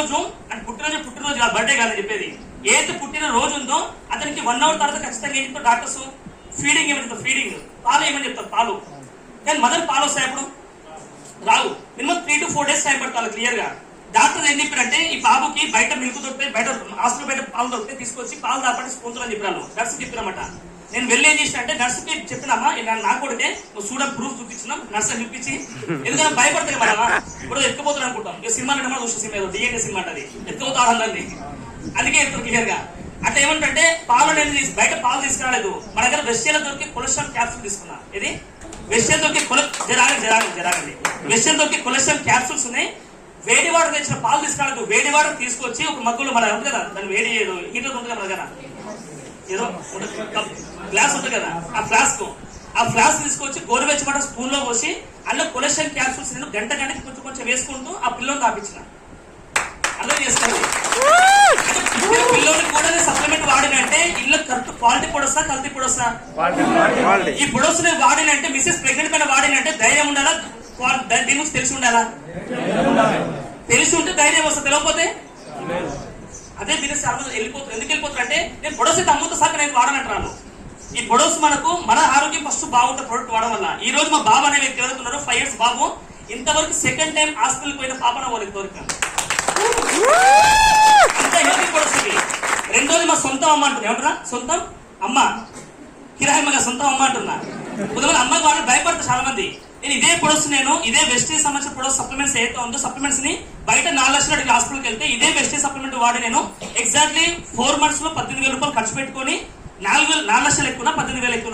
పుట్టినరోజు అంటే పుట్టినరోజు బర్త్డే కాదని చెప్పేది, ఏది పుట్టిన రోజు ఉందో అతనికి 1 hour తర్వాత ఖచ్చితంగా ఏం చెప్తారు డాక్టర్స్, ఫీడింగ్ ఏమని చెప్తారు, ఫీడింగ్ పాలు ఏమని చెప్తారు, పాలు. కానీ మదర్ పాలు వస్తాయి అప్పుడు రావు. మినిమం 3 to 4 days టైం పడుతుంది క్లియర్ గా. డాక్టర్ ఏం చెప్పారంటే ఈ బాబుకి బయట మిల్క్ దొరికితే, బయట హాస్పిటల్ బయట పాలు దొరికితే తీసుకొచ్చి పాలు దాపండి స్పూన్తో అని చెప్పాను. నర్సు చెప్పినమాట. నేను వెళ్ళి ఏం చేసిన అంటే నర్సుకి చెప్పినామా నా కొడితే నువ్వు చూడని ప్రూఫ్ చూపించినాం, నర్సు చూపించి, ఎందుకంటే భయపడతాయి మనమా ఇప్పుడు ఎత్తుకుపోతాను అనుకుంటాం. సినిమా చూసిన సినిమా ఏదో డిఎన్ఏ సినిమా అది ఎత్తుకుపోతాడు అందరినీ, అందుకే ఎత్తుకు క్లియర్ గా. అట్లా ఏమంటే పాలు నేను బయట పాలు తీసుకురాలేదు, మన దగ్గర వెస్టియల్ దొరికి కొలెస్ట్రాల్ క్యాప్సూల్ తీసుకున్నా. ఇది వెస్టియల్ దొరికి జరాగండి వెస్టియల్ దొరికి కొలెస్ట్రాల్ క్యాప్సూల్స్ ఉన్నాయి. వేడి వాటర్ తెచ్చిన పాలు తీసుకురాలేదు, వేడి వాటర్ తీసుకొచ్చి ఒక మగ్గులో మన ఉంటుంది కదా, దాన్ని వేడి ఏదో హీటర్ ఉంటుంది కదా మన దగ్గర, ఏదో గ్లాస్ ఉంటుంది కదా, ఆ ఫ్లాస్క్ తీసుకొచ్చి గోరువెచ్చ మాట స్పూన్ లో పోసి అందులో కొలెస్ట్రాల్ క్యాప్సూల్స్ నేను గంటకి కొంచెం వేసుకుంటూ ఆ పిల్లని తాపించిన. అర్థం చేసుకోండి, పిల్లలకి కూడా సప్లిమెంట్ వాడినంటే ఇల్లు కరెక్ట్ క్వాలిటీ పొడొస్తా, కల్తీ పొడొస్తా. ఈ పొడొస్ వాడినంటే మిసెస్ ప్రెగ్నెంట్ పైన వాడినంటే ధైర్యం ఉండాలా, దీని గురించి తెలిసి ఉండాలా, తెలిసి ఉంటే ధైర్యం వస్తా, తెలియకపోతే అదే బిజినెస్ వెళ్ళిపోతుంది. ఎందుకు వెళ్ళిపోతారు అంటే నేను పొడోస్ అయితే అమ్ముతా సార్ నేను వాడనంటాను. ఈ పొడోస్ మనకు మన ఆరోగ్యం ఫస్ట్ బాగుంటుంది ప్రొడక్ట్ వాడడం వల్ల. ఈ రోజు మా బాబు అనే వ్యక్తి ఎవరుతున్నారు 5 years బాబు, ఇంతవరకు సెకండ్ టైం హాస్పిటల్ పోయిన పాపన వాళ్ళకి దొరికాను. అంత హెల్తీ పొడోస్ ఇది. రెండోది మా సొంతం అమ్మ అంటుంది, ఏమంటారా సొంతం అమ్మ, కిరాయిమ్మగా సొంతం అమ్మ అంటున్నా. కొంతమంది అమ్మకి వాళ్ళు భయపడతారు చాలా మంది. నేను ఇదే పొడోస్ ఇదే వెస్టేజ్ సంబంధించిన పొడోస్ సప్లిమెంట్స్ ఏదైతే ఉందో సప్లిమెంట్స్ ని బయట 4 లక్షల హాస్పిటల్కి వెళ్తే ఇదే వెస్టేజ్ సప్లిమెంట్ వాడి నేను ఎగ్జాక్ట్లీ 4 months లో 18,000 రూపాయలు ఖర్చు పెట్టుకుని 4 లక్షలు ఎక్కువ 18,000 ఎక్కువ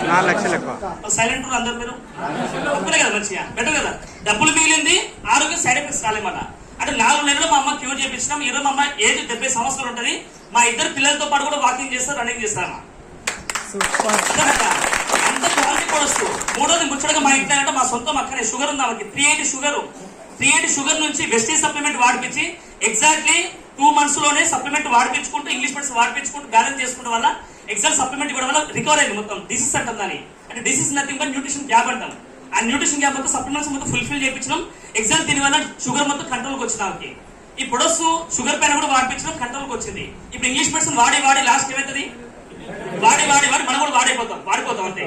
4 లక్షలు ఎక్కువ. సైలెంట్ అందరు మీరు తప్పులే కదా, మంచిగా బెటర్ కదా. డబ్బులు మిగిలింది, ఆరోగ్యం సైడ్ ఎఫెక్ట్స్ రాలేమాట. అంటే 4 నెలలు మా అమ్మ క్యూర్ చేయించినాం. ఈరోజు మా అమ్మ ఏజ్ 70 సంవత్సరాలు ఉంటుంది. మా 2 పిల్లలతో పాటు కూడా వాకింగ్ చేస్తారు, రన్నింగ్ చేస్తారమ్మా. అంత క్వాలిటీ కూడా వస్తుంది. మూడోది ముచ్చటగా మా ఇంట్లో అంటే మా సొంతం అక్కనే షుగర్ ఉంది ఆమెకి, 380 షుగర్ నుంచి వెస్టేజ్ సప్లిమెంట్ వాడిపించి ఎగ్జాక్ట్లీ 2 months లోనే సప్లిమెంట్ వాడిపించుకుంటూ ఇంగ్లీష్ మెడిసిన్ వాడిపించుకుంటూ బ్యాలెన్స్ చేసుకోవడం వల్ల ఎగ్జాక్ట్ సప్లిమెంట్ ఇవ్వడం వల్ల రికవర్ అయింది మొత్తం. డిసీజ్ అంటాం దాన్ని, అంటే disease nothing but nutrition gap అంటాం. ఆ న్యూట్రిషన్ గ్యాప్ మొత్తం సప్లిమెంట్స్ మొత్తం ఫుల్ఫిల్ చేయించడం ఎగ్జాక్ట్ దీని వల్ల షుగర్ మొత్తం కంట్రోల్కి వచ్చింది ఆమెకి. ఈ ప్రొడక్ట్స్ షుగర్ పైన కూడా వాడిపించడం కంట్రోల్కి వచ్చింది. ఇప్పుడు ఇంగ్లీష్ మెడిసిన్ వాడి లాస్ట్ ఏమవుతుంది, వాడి మనం కూడా వాడిపోతాం అంతే.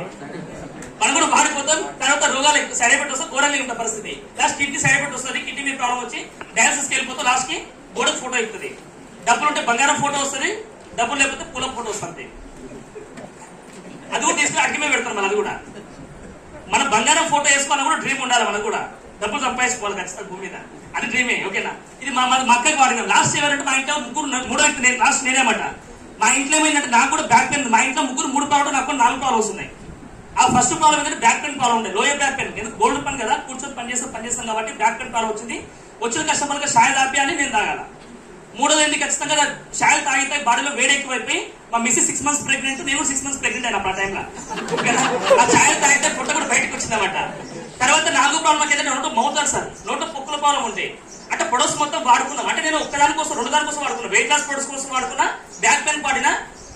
మనం కూడా వాడిపోతాం. తర్వాత రోగాలు సైడ్ ఎఫెక్ట్ వస్తే ఘోరంగా ఉంటుంది పరిస్థితి. లాస్ట్ కిడ్నీ సైడ్ ఎఫెక్ట్ వస్తుంది, కిడ్నీ మీద ప్రాబ్లం వచ్చి డయాలసిస్కి వెళ్ళిపోతాం. లాస్ట్ కి గోడకు ఫోటో ఎక్కుతుంది. డబ్బులు ఉంటే బంగారం ఫోటో వస్తుంది, డబ్బులు లేకపోతే పూల ఫోటో వస్తుంది. అది కూడా తీసుకుని అడిగి మీద పెడతాం. మనం అది కూడా మన బంగారం ఫోటో వేసుకోవాలని కూడా డ్రీమ్ ఉండాలి. మనకు కూడా డబ్బులు సంపాదించుకోవాలి ఖచ్చితంగా భూమి మీద, అది డ్రీమే. ఓకేనా, ఇది మా అక్కకి వాడినాం. లాస్ట్ ఎవరంటే మా ఇంట్లో మూడో వ్యక్తి నేను, లాస్ట్ నేనేమాట. మా ఇంట్లో ఏమైందంటే నాకు కూడా బ్యాక్ పెయిన్, మా ఇంట్లో 3 ప్రాబ్లం, నాకు 4 ప్రాబ్లమ్స్ ఉన్నాయి. ఆ ఫస్ట్ ప్రాబ్లం ఏంటంటే బ్యాక్ పెయిన్ ప్రాబ్లం ఉండే, లోయర్ బ్యాక్ పెయిన్. ఎందుకు గోల్డ్ పని కదా, కూర్చొని పనిచేస్తాం కాబట్టి బ్యాక్ పెయిన్ ప్రాబ్లం వచ్చింది. వచ్చిన కస్టమర్గా షాయ్ తాపి అని నేను తాగాల. మూడోది ఏంటి, ఖచ్చితంగా షాయ్ తాగితే బాడీలో వేడి ఎక్కువైపోయి మా మిస్సెస్ 6 months ప్రెగ్నెంట్, నేను కూడా 6 months ప్రెగ్నెంట్ అయినా ఆ టైంలో. ఆ ఛాయ్ తాగితే పొట్ట కూడా బయటకు వచ్చిందన్నమాట. తర్వాత 4 ప్రాబ్లం ఏంటంటే నోట్లో మౌత్ అల్సర్, నోట్లో పొక్కుల ప్రాబ్లం ఉంటాయి. అంటే ప్రొడక్ట్స్ మొత్తం వాడుకున్నాం. అంటే నేను ఒక్కదాని కోసం 2 దాని కోసం వాడుకున్నా, వెయిట్ లాస్ ప్రొడక్ట్స్ కోసం వాడుకున్నా. బ్యాక్ పెయిన్ వాడిన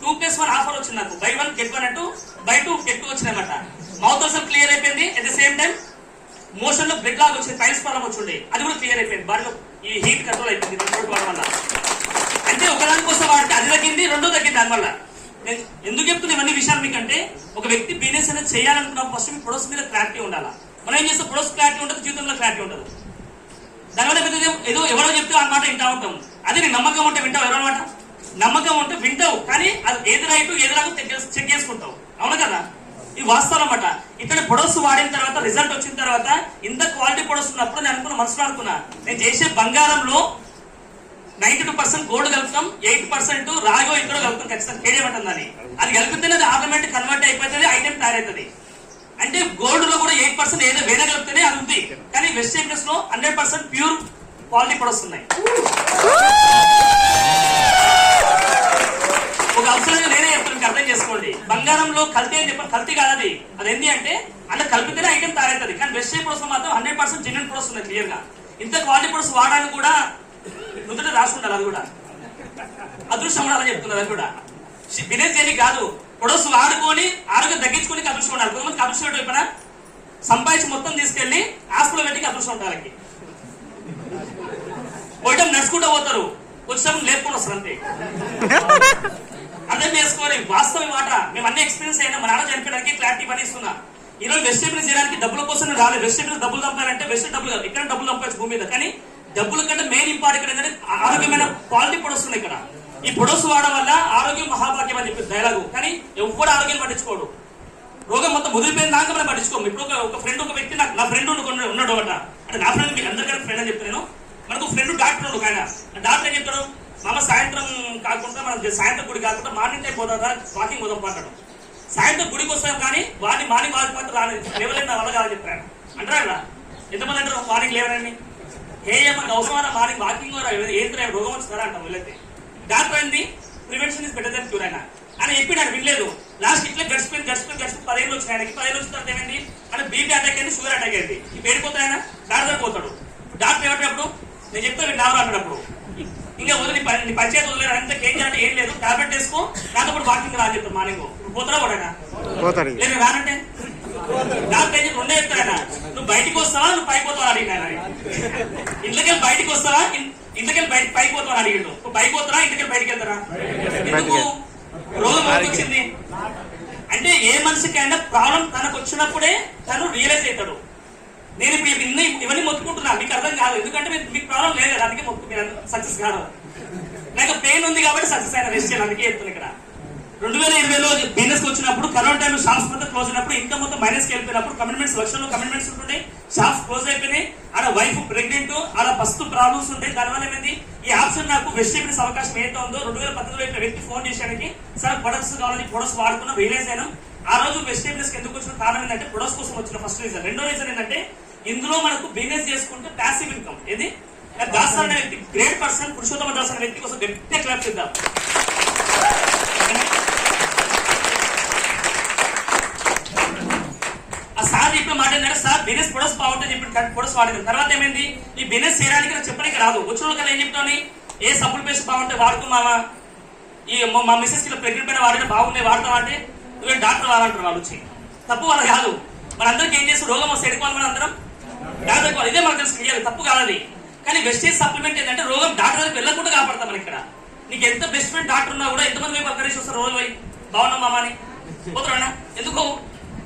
2+1 ఆఫర్ వచ్చింది నాకు, buy 1 get 1 అంటూ buy 2 get 2 వచ్చిందన్నమాట. మౌత్ అల్సర్ క్లియర్ అయిపోయింది. At the same time motion లో బ్లడ్ లాగ్ వచ్చింది, టైల్స్ ప్రాబ్లం వచ్చిండే, అది కూడా క్లియర్ అయిపోయింది. బాడీలో ఈ హీట్ కంట్రోల్ అయిపోయింది ప్రొడక్ట్ వాడడం వల్ల. అంటే ఒకదాని కోసం వాడితే అది తగ్గింది, రెండో తగ్గింది. దానివల్ల నేను ఎందుకు చెప్తున్నా ఇవన్నీ విషయాలు మీకంటే, ఒక వ్యక్తి బిజినెస్ అనేది చేయాలనుకున్నప్పుడు ఫస్ట్ మీ ప్రొడక్ట్స్ మీద క్లారిటీ ఉండాలా. మనం ఏం చేస్తే ప్రొడక్ట్స్ క్లారిటీ ఉంటుంది, జీవితంలో క్లారిటీ ఉంటుంది. దానివల్ల ఏదో ఎవరో చెప్తే అన్నమాట వింటా ఉంటాం. అదే నీకు నమ్మకం ఉంటే వింటావు, ఎవరో మాట నమ్మకం ఉంటే వింటావు, కానీ అది ఏది రైట్ ఏది రాదు చెక్ చేసుకుంటావు. అవును కదా, ఇది వాస్తవం అన్నమాట. ఇక్కడ ప్రొడక్ట్స్ వాడిన తర్వాత రిజల్ట్ వచ్చిన తర్వాత ఇంత క్వాలిటీ ప్రొడక్ట్స్ ఉన్నప్పుడు నేను అనుకున్నా, మనసులో అనుకున్నా, నేను చేసే బంగారంలో 92% గోల్డ్ కలుపుతాం, 8% రాగో ఇక్కడ కలుపుతాం ఖచ్చితంగా, కేజేమంటుందని. అది కలిపితేనే అది ఆటోమేటిక్ కన్వర్ట్ అయిపోతుంది, ఐటెం తయారవుతుంది. అంటే గోల్డ్ లో కూడా 8% ఏదో వేరే కలిపితేనే అది ఉంది. కానీ వెస్ట్ ఇండస్ లో 100% ప్యూర్ క్వాలిటీ ప్రొడక్ట్స్ ఉన్నాయి. ఒక అవసరంగా నేనే చెప్తాను, అర్థం చేసుకోండి. బంగారంలో కల్తీ అని చెప్పాను, కల్తీ కాదు అది. అది ఏంటి అంటే అందులో కలిపితేనే ఐటెం తయారవుతుంది. కానీ వెస్ట్ ప్రొడక్ట్స్ మాత్రం 100% జెన్యూన్ ప్రొడక్ట్స్ ఉన్నాయి క్లియర్ గా. ఇంత క్వాలిటీ ప్రొడక్ట్స్ వాడడానికి కూడా నుదుట రాసుకుంటారు, అది కూడా అదృష్టం ఉండాలని చెప్తున్నారు. అది కూడా బిజినెస్ చేయడానికి కాదు, ప్రొడక్ట్స్ వాడుకొని ఆరోగ్యం తగ్గించుకొని అదృష్టం ఉండాలి. కొంతమందికి అదృష్టం అయిపోయినా సంపాదించి మొత్తం తీసుకెళ్లి హాస్పిటల్ పెట్టి అదృష్టం ఉంటారు. పోయటం లేకుండా పోతారు, వచ్చినప్పుడు లేకుండా వస్తారు అంతే. అర్థం చేసుకోవాలి, వాస్తవం మాట. మేము అన్ని ఎక్స్పీరియన్స్ అయినా మా నాన్న చనిపోయడానికి క్లారిటీ పని ఇస్తున్నా. ఈ రోజు వెజిటేబుల్స్ చేయడానికి డబ్బుల కోసం రాలేదు. వెజిటేబుల్స్ డబ్బులు సంపాలంటే వెజిటేబుల్ డబ్బులు కాదు, ఇక్కడ డబ్బులు సంపాదించు భూమి మీద. కానీ డబ్బుల కంటే మెయిన్ ఇంపార్టెంట్ ఏంటంటే ఆరోగ్యమైన క్వాలిటీ ప్రొడక్ట్స్ ఉన్నాయి ఇక్కడ. ఈ ప్రొడక్ట్స్ వాడడం వల్ల ఆరోగ్యం మహాభాగ్యం అని చెప్పి డైలాగు. కానీ ఎవరు ఆరోగ్యం పట్టించుకోడు. రోగం మొత్తం ముదిరిపోయిన దాకా మనం పట్టించుకోము. ఇప్పుడు ఒక ఫ్రెండ్, ఒక వ్యక్తి నా ఫ్రెండ్ ఉన్నాడు అట, అంటే నా ఫ్రెండ్ మీకు అందరికీ ఫ్రెండ్ అని చెప్తాను. మనకు ఫ్రెండ్ డాక్టర్ ఉన్నాడు. ఆయన డాక్టర్ ఏం చెప్తాడు, మామ సాయంత్రం కాకుండా మనం సాయంత్రం గుడి కాకుండా మార్నింగ్ టైం పోదా వాకింగ్ పోదాం పాటాడు. సాయంత్రం గుడికి వస్తాం కానీ మార్నింగ్ వాకి మాత్రం రాలేదు, లేవలేదు, నా వల్ల కాదని చెప్పాడు. అంటారా ఎంతమంది అంటారు మార్నింగ్ లేవరండి? ఏమన్నా అవసరమైన మార్నింగ్ వాకింగ్ ఏంటి రోగం వస్తుందా అంటాం. వెళ్ళైతే డాక్టర్ ఏంది prevention is better than cure అయినా అని చెప్పి నాకు వినలేదు. లాస్ట్ ఇట్లా గడిచిపోయింది 10 ఏళ్ళు వచ్చినాయి ఆయనకి. 10 ఏళ్ళు వచ్చిన తర్వాత ఏమైంది అంటే బీపీ అటాక్ అయింది, షుగర్ అటాక్ అయింది. ఇప్పుడు ఏడిపోతాడు ఆయన, డాక్టర్ పోతాడు. డాక్టర్ ఏమంటప్పుడు నేను చెప్తే నావరా అన్నప్పుడు ఇంకా వదిలి నీ పంచాయతీ వదిలేదు అంతా ఏం చేయాలంటే ఏం లేదు, టాబ్లెట్ వేసుకో, నాతో పాటు వాకింగ్ రా అని చెప్తాను. మార్నింగ్ పోతాడా కూడా లేదు రానంటే డాక్టర్ ఏం రెండే చెప్తాడు ఆయన, నువ్వు బయటికి వస్తావా నువ్వు పైకి పోతావా అడిగినా. ఇంట్లోకెళ్ళి బయటికి వస్తావా ఇంట్లోకెళ్ళి బయట పైకి పోతావా అడిగాడు. నువ్వు పైకి పోతారా ఇంట్లోకెళ్ళి బయటికి వెళ్తారా? ఎందుకు రోగం వచ్చింది అంటే ఏ మనిషికైనా ప్రాబ్లం తనకు వచ్చినప్పుడే తను రియలైజ్ అవుతాడు. నేను ఇప్పుడు ఇవన్నీ మొత్తుకుంటున్నా, మీకు అర్థం కాదు. ఎందుకంటే మీకు ప్రాబ్లం లేదు కదా, అందుకే మొత్తం మీరు సక్సెస్ కాదు. నాకు పెయిన్ ఉంది కాబట్టి సక్సెస్ అయినా రెస్ట్ చేయాలి. అందుకే చెప్తాను ఇక్కడ 2020లో బిజినెస్ వచ్చినప్పుడు కరోనా టైంలో షాప్స్ మొత్తం క్లోజ్ అయినప్పుడు ఇంకా మొత్తం మైనస్కి వెళ్ళిపోయినప్పుడు కమిట్మెంట్స్ లక్షల్లో కమిట్మెంట్స్ ఉంటుండే, షాప్స్ క్లోజ్ అయిపోయినాయి. ఆడ వైఫ్ ప్రెగ్నెంట్, ఆడ ఫస్ట్ ప్రాబ్లమ్స్ ఉంటాయి. దానివల్ల ఏమైంది ఈ ఆప్షన్ నాకు వెజిటేబుల్స్ అవకాశం ఏంటో ఉందో 2019లో వ్యక్తి ఫోన్ చేశానికి సార్ ప్రొడక్ట్స్ కావాలని ప్రొడక్ట్స్ వాడుకున్నా రియలైజ్ అయినా. ఆ రోజు వెజిటేబుల్స్ ఎందుకు వచ్చిన కారణం ఏంటంటే ప్రొడక్ట్స్ కోసం వచ్చిన ఫస్ట్ రీజన్. రెండో రీజన్ ఏంటంటే ఇందులో మనకు బిజినెస్ చేసుకుంటే ప్యాసివ్ ఇన్కమ్. ఏది దాస్ అనే వ్యక్తి గ్రేట్ పర్సన్, పురుషోత్తమ దాస్ అనే వ్యక్తి కోసం గట్టిగా క్లాప్ చేద్దాం. ఆ సార్ ఇప్పుడు మాట ఏంటంటే సార్ బిజినెస్ ప్రొడక్ట్స్ బాగుంటుంది చెప్పి ప్రొడక్ట్స్ వాడిన తర్వాత ఏమైంది ఈ బిజినెస్ చేయడానికి నాకు చెప్పడానికి రాదు. వచ్చిన వాళ్ళు ఏం చెప్తామని ఏ సబ్బులు పేస్ట్ బాగుంటాయి వాడుకున్నామా, ఈ మా మిస్సెస్ కి ప్రెగ్నెంట్ పైన వాడితే బాగున్నాయి వాడతావా అంటే నువ్వే డాక్టర్ వాడంటారు వాళ్ళు వచ్చి. తప్పు వాళ్ళు కాదు, మనందరికి ఏం చేస్తారు రోగం వస్తే ఎడుకోవాలి మన అందరం డాక్టర్ కావాలి, ఇదే మనకు తెలుసు క్లియర్, తప్పు కాదని. కానీ వెస్టేజ్ సప్లిమెంట్ ఏంటంటే రోగం డాక్టర్ దగ్గరికి వెళ్ళకుండా కాపాడతాం. మన ఇక్కడ నీకు ఎంత బెస్ట్ ఫ్రెండ్ డాక్టర్ ఉన్నా కూడా ఎంతమంది వైపు అక్కడేసి వస్తారు రోజు పోయి బాగున్నాం మామ అని పోతాడు. ఎందుకు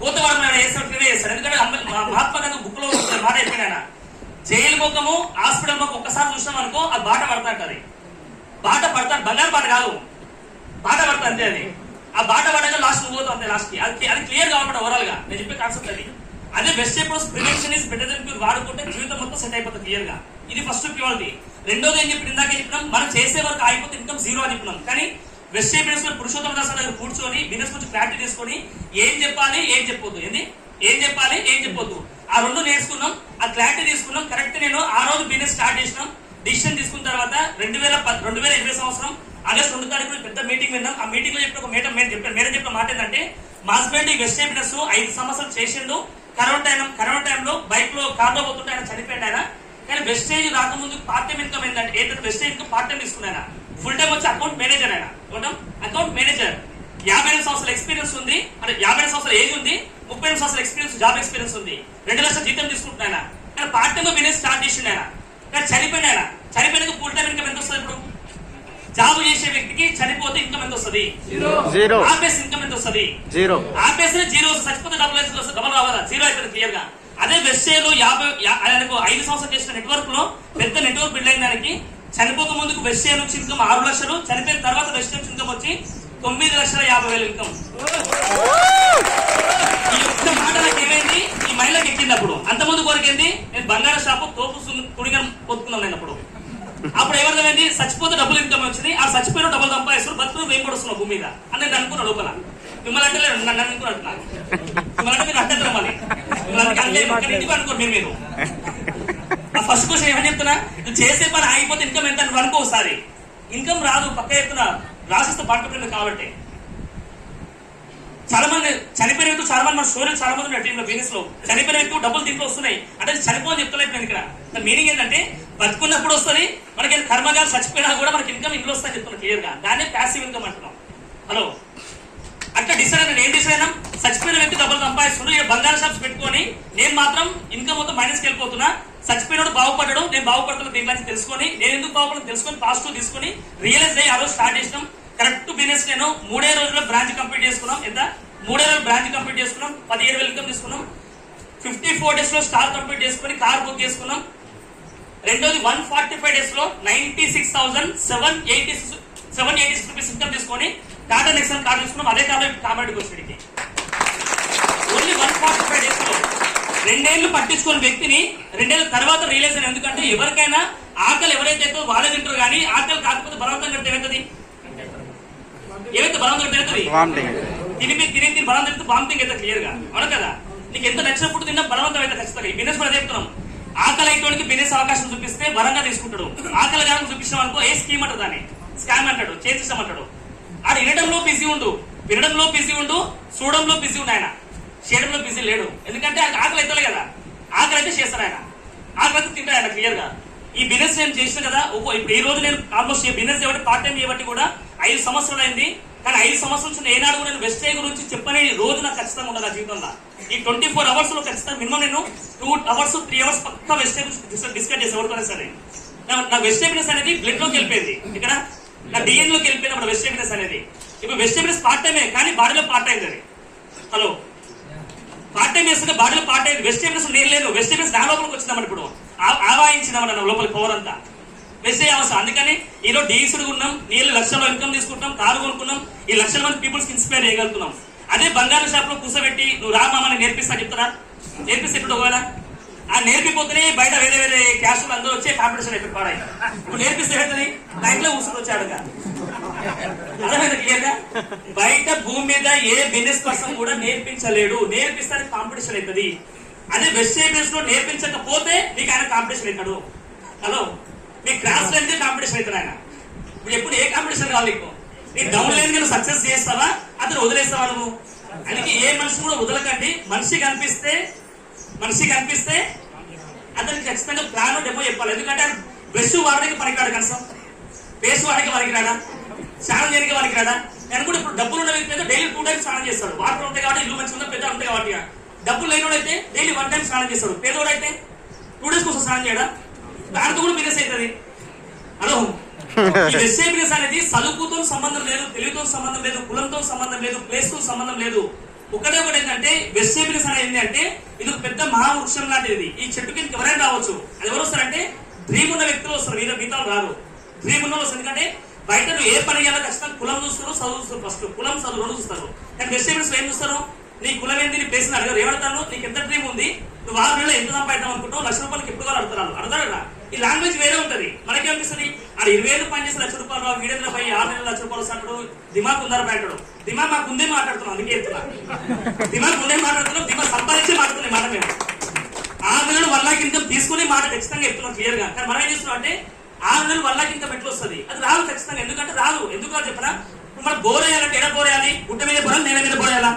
పోతవాడు చేస్తాడు? ఎందుకంటే మహాత్మా గాంధీ బుక్ లో మాట అయిపోయిన ఆయన జైలు ముఖము హాస్పిటల్ ముఖం ఒక్కసారి చూసినాం అనుకో అది బాట పడతాంటది. బాట పడతాడు, బంగారు బాట కాదు, బాట పడతా అంతే. అది ఆ బాట పడగా లాస్ట్ నువ్వు పోతావు అంతే. లాస్ట్ కి అది క్లియర్ కావాలన్నమాట ఓవరాల్ గా నేను చెప్పే కాన్సెప్ట్ అది. అదే vegetables prevention is better than cure వాడుకుంటే జీవితం మొత్తం సెట్ అయిపోతుంది క్లియర్ గా. ఇది ఫస్ట్ ప్యూరిటీ. రెండోది ఏం చెప్పి ఇందాక చెప్పినాం, మనం చేసే వరకు అయిపోతే ఇన్కమ్ జీరో అని చెప్పినాం. కానీ వెజిటేబుల్స్ లో పురుషోత్తమ దాస్ దగ్గర కూర్చొని బిజినెస్ గురించి క్లారిటీ తీసుకొని ఏం చెప్పాలి ఏం చెప్పొద్దు, ఏం చెప్పాలి ఏం చెప్పొద్దు ఆ రెండు నేర్చుకున్నాం. ఆ క్లారిటీ తీసుకున్నాం. కరెక్ట్ నేను ఆ రోజు బిజినెస్ స్టార్ట్ చేసినాం. డిసిషన్ తీసుకున్న తర్వాత 2020 సంవత్సరం ఆగస్టు 2 తారీఖు పెద్ద మీటింగ్ విన్నాం. ఆ మీటింగ్ లో చెప్పిన ఒక మేడం చెప్పిన మాట ఏంటంటే మా హస్బెండ్ ఈ వెజిటేబుల్స్ 5 సంవత్సరాలు చేసిండు. కరోనా టైంలో బైక్ లో కార్లో పోతుంటే ఆయన చనిపోయాడు ఆయన. కానీ వెస్టేజ్ రాకముందు పార్ట్ టైం ఇన్కమ్ ఏంటంటే వెస్టేజ్ ఇన్కమ్ పార్ట్ టైం తీసుకున్నాయన. ఫుల్ టైం వచ్చి అకౌంట్ మేనేజర్ ఆయన. అకౌంట్ మేనేజర్ 52 సంవత్సరాల ఎక్స్పీరియన్స్ ఉంది, అంటే 52 సంవత్సరాల ఏజ్ ఉంది, 32 సంవత్సరాల ఎక్స్పీరియన్స్ జాబ్ ఎక్స్పీరియన్స్ ఉంది, 2 లక్షల జీతం తీసుకుంటున్నాయన. కానీ పార్ట్ టైం బిజినెస్ స్టార్ట్ చేసిండు ఆయన. కానీ చనిపోయిన ఆయన. చనిపోయినాక ఫుల్ టైం ఇన్కమ్ ఎంత వస్తుంది? ఇప్పుడు జాబ్ చేసే వ్యక్తికి చనిపోతే ఇన్కమ్ ఎంత వస్తుంది? ఆపేసి ఇన్కమ్ ఎంత వస్తుంది? ఆపేసి జీరో. చచ్చిపోతే డబల్ రావాలా? జీరో అయిపోయింది క్లియర్ గా. అదే వెస్టేజ్ లో 5 సంవత్సరాలు చేసిన నెట్వర్క్ లో పెద్ద నెట్వర్క్ బిల్డ్ అయిన దానికి చనిపోక ముందుకు వెస్టేజ్ నుంచి ఇన్కమ్ 6 లక్షలు, చనిపోయిన తర్వాత వెస్టేజ్ ఇన్కమ్ వచ్చి 9,50,000 ఇన్కమ్. ఈ ఒక్క మాట నాకు ఏమైంది ఈ మహిళకి ఎక్కినప్పుడు. అంతమంది కోరికేంది నేను బంగారం షాపు తోపు కుడిగా పొత్తుకున్నాను నేను. అప్పుడు ఏమర్థమైంది చచ్చిపోతే డబ్బులు ఇన్కమ్ వచ్చింది. ఆ చచ్చిపోయిన డబ్బులు సంపాదిస్తారు, బతుకులు వేయి పడుస్తున్నావు భూమి మీద అని నేను అనుకున్నా లోపల. మిమ్మల్ని అంటే లేదు నన్ను అనుకున్నట్టు మిమ్మల్ని అంటే మీరు అంటారు మళ్ళీ ఇంటికి అనుకోరు మీరు. ఆ ఫస్ట్ క్వశ్చన్ ఏమని చెప్తున్నా, నువ్వు చేసే పని ఆగిపోతే ఇన్కమ్ ఎంత అని అనుకో. ఒకసారి ఇన్కమ్ రాదు పక్క చెప్తున్నా రాసిస్తే పంట కాబట్టి. చాలా మంది చనిపోయిన వ్యక్తులు చాలా మంది మన స్టోరీలు చాలా మంది ఉన్నాయి టీంలో బిజినెస్ లో. చనిపోయిన వ్యక్తులు డబ్బులు దీంట్లో వస్తున్నాయి అంటే చనిపోని చెప్తలేదు నేను ఇక్కడ. మీనింగ్ ఏంటంటే బతుకున్నప్పుడు వస్తుంది మనకి, కర్మగా చచ్చిపోయినా కూడా మనకి ఇన్కమ్ ఇంట్లో వస్తాయని చెప్తున్నాను క్లియర్ గా. దాన్నే ప్యాసివ్ ఇన్కమ్ అంటున్నాం. హలో అట్లా డిసైడ్ అయినా ఏం డిసైడ్ అయినా చచ్చిపోయిన వ్యక్తి డబ్బులు సంపాదిస్తుండ్రు, ఇక్కడ బంగారు షాప్స్ పెట్టుకొని నేను మాత్రం ఇన్కమ్ మొత్తం మైనస్కి వెళ్ళిపోతున్నా. చచ్చిపోయినాడు బాగుపడ్డాడు, నేను బాగుపడతాను దీంట్లో నుంచి తెలుసుకొని, నేను ఎందుకు బాగుపడతాను తెలుసుకొని పాజిటివ్ తీసుకొని రియలైజ్ అయ్యి ఆ రోజు స్టార్ట్ చేసినాం. కరెక్ట్ బిజినెస్ నేను 3 రోజుల్లో బ్రాంచ్ కంప్లీట్ చేసుకున్నాం. ఎంత 3 రోజులు బ్రాంచ్ కంప్లీట్ చేసుకున్నాం, 17,000 ఇన్కమ్ తీసుకున్నాం. 54 days లో స్టార్ కంప్లీట్ చేసుకుని కార్ బుక్ చేసుకున్నాం. రెండోది 145 days లో 96,786 రూపీస్ ఇన్కమ్ తీసుకొని టాటా నెక్సన్ కార్ తీసుకున్నాం. అదే కార్లో కామెడీకి వచ్చేటికి ఓన్లీ 145 days లో 2 ఏళ్ళు పట్టించుకున్న వ్యక్తిని 2 ఏళ్ళ తర్వాత రియలైజ్ అయిన. ఎందుకంటే ఎవరికైనా ఆకలి ఎవరైతే వాళ్ళే తింటారు, కానీ ఆకలి కాకపోతే బలవంతం కడితే ఏమవుతుంది? బలవంతం కడితే తిని బలం తింటే వామిటింగ్ అయితే క్లియర్ గా అవును కదా. నీకు ఎంత నచ్చిన ఫుడ్ తిన్నా బలవంతం అయితే ఖచ్చితంగా. ఈ బిజినెస్ కూడా చెప్తున్నాం, ఆకలి అయినోడికి బిజినెస్ అవకాశం చూపిస్తే బలంగా తీసుకుంటాడు. ఆకలి కానీ చూపించాం అనుకో ఏ స్కీమ్ అంటారు, దాన్ని స్కామ్ అంటాడు, చేసేసామంటాడు. ఆడు వినడంలో బిజీ ఉండు, చూడంలో బిజీ ఉండు, ఆయన చేయడంలో బిజీ లేడు. ఎందుకంటే ఆయన ఆకలి అవుతాడు కదా, ఆకలి అయితే చేస్తాడు, ఆయన ఆకలి అయితే తింటాడు ఆయన క్లియర్ గా. ఈ బిజినెస్ నేను చేసిన కదా, ఇప్పుడు ఈ రోజు నేను ఆల్మోస్ట్ బిజినెస్ చేయబట్టి పార్ట్ టైం చేయబట్టి కూడా 5 సంవత్సరాలు అయింది. కానీ 5 సంవత్సరాల నుంచి ఏనాడు నేను వెస్టే గురించి చెప్పని రోజు నాకు ఖచ్చితంగా ఉండదు నా జీవితంలో. ఈ 24 hours లో ఖచ్చితంగా మినిమం నేను 2 hours 3 hours పక్కా వెస్టే గురించి డిస్కస్ చేసి ఎవరికైనా సరే. నా వెజిటేబుల్స్ అనేది బ్లడ్ లోకి వెళ్ళిపోయింది, ఇక్కడ నా డిఎన్ లోకి వెళ్ళిపోయింది అప్పుడు వెజిటేబుల్స్ అనేది. ఇప్పుడు వెజిటేబుల్స్ పార్ట్ టైమే కానీ బాడీలో పార్ట్ అయింది అది. హలో, పార్ట్ టైం చేస్తుంటే బాడీలో పార్ట్ అయింది. వెజిటేబుల్స్ నేను లేదు, వెజిటేబుల్స్ నా లోపలికి వచ్చిందామని ఇప్పుడు ఆవాహించినామని నా లోపలికి పవర్ అంతా వెజిటేబుల్ అవసరం. అందుకని ఈరోజు డీసీడ్ ఉన్నాం, నీళ్ళు లక్షల్లో ఇన్కమ్ తీసుకుంటాం, కారు కొనుక్కున్నాం, ఈ లక్షల మంది పీపుల్స్ కి ఇన్స్పైర్ చేయగలుగుతున్నాం. అదే బంగారు షాప్ లో కూర్చోబెట్టి నువ్వు రామామని నేర్పిస్తా చెప్తారా? నేర్పిస్తే ఇప్పుడు ఒకవేళ ఆ నేర్పిపోతేనే బయట వేరే వేరే క్యాస్టులు అందరూ వచ్చే కాంపిటీషన్ అయిపోయి పాడాయి. నువ్వు నేర్పిస్తే ఏంటని లైఫ్ లో కూర్చొని వచ్చాడుగా. అర్థమైంది క్లియర్ గా? బయట భూమి మీద ఏ బిజినెస్ పర్సన్ కూడా నేర్పించలేడు, నేర్పిస్తే కాంపిటీషన్ అవుతుంది. అదే వెజిటేబుల్స్ లో నేర్పించకపోతే నీకు ఆయన కాంపిటీషన్ అవుతాడు. హలో, మీ క్రాస్ లైన్ కి కాంపిటీషన్ అవుతాడు ఆయన. ఇప్పుడు ఎప్పుడు ఏ కాంపిటీషన్ కావాలి నీకు? నీ డౌన్ లైన్ గా సక్సెస్ చేస్తావా, అతను వదిలేస్తావా నువ్వు? అందుకే ఏ మనిషి కూడా వదలకండి. మనిషి కనిపిస్తే అతనికి ఖచ్చితంగా ప్లాన్ డెమో చెప్పాలి. ఎందుకంటే బ్రష్ వాడడానికి పనికిరాడు, కనీసం పేస్ట్ వాడడానికి పనికిరాడా, స్నానం చేయడానికి పనికిరాడా? నేను కూడా ఇప్పుడు డబ్బులు ఉన్న వ్యక్తి అయితే డైలీ 2 times స్నానం చేస్తాడు. వాటర్ ఉంటాయి కాబట్టి, ఇల్లు మంచిగా ఉందా, పెద్ద ఉంటాయి కాబట్టి. డబ్బులు లేనోడైతే డైలీ 1 time స్నానం చేస్తాడు. పేదోడైతే 2 days కోసం స్నానం చేయడా? దాంతో కూడా బిజినెస్ అవుతుంది. హలో, ఈ వెజిటేబుల్స్ అనేది చదువుతో సంబంధం లేదు, తెలివితో సంబంధం లేదు, కులంతో సంబంధం లేదు, ప్లేస్ తో సంబంధం లేదు. ఒకటే ఒకటి ఏంటంటే వెజిటేబుల్స్ అనేది అంటే ఇది ఒక పెద్ద మహావృక్షం లాంటిది. ఈ చెట్టు కింద ఎవరైనా రావచ్చు. అది ఎవరు వస్తారంటే డ్రీమ్ ఉన్న వ్యక్తులు వస్తారు, మిగతా రారు. డ్రీమ్ ఉన్న వస్తారు. ఎందుకంటే బయట నువ్వు ఏ పని చేయాలో ఖచ్చితంగా కులం చూస్తారు, చదువు చూస్తారు. ఫస్ట్ కులం చదువు 2 చూస్తారు. కానీ వెజిటేబుల్స్ ఏం చూస్తారు? నీ కులం ఏంది, నీ ప్లేస్ అడగారు. ఏమడతాను? నీకు ఎంత డ్రీమ్ ఉంది, నువ్వు 6 నెలలు ఎంత సంపాదిద్దాం అనుకుంటావు, ₹1,00,000 ఎప్పుడు కావాలి అడతారు. అడతారా? ఈ లాంగ్వేజ్ వేరే ఉంటది. మనకేమనిపిస్తుంది, ఆ 20,000 పని చేసి ₹1,00,000 రావు, 7 నెలలు 6 నెలలు ₹1,00,000 అంటాడు. దిమాగ్ ఉందా అంటాడు. దిమాగ్ మాకు ఉందే మాట్లాడుతున్నాం, అందుకే చెప్తున్నా. దిమాగ్ ఉందే మాట్లాడుతున్నాం, దిమాగ్ సంపాదించే మాట్లాడుతున్నాం మాట. మేము 6 నెలలు ₹1,00,000 ఇన్కమ్ తీసుకునే మాట ఖచ్చితంగా చెప్తున్నాం క్లియర్ గా. కానీ మనం ఏం చేస్తున్నాం అంటే 6 నెలలు ₹1,00,000 ఇన్కమ్ ఎట్లా వస్తుంది? అది రాదు ఖచ్చితంగా. ఎందుకంటే రాదు. ఎందుకు చెప్పనా? ఇప్పుడు మనం బోర్ వేయాలంటే ఎలా బోర్ వేయాలి? గుట్ట మీద బోరాలి, నేల మీద బోరేయాలా?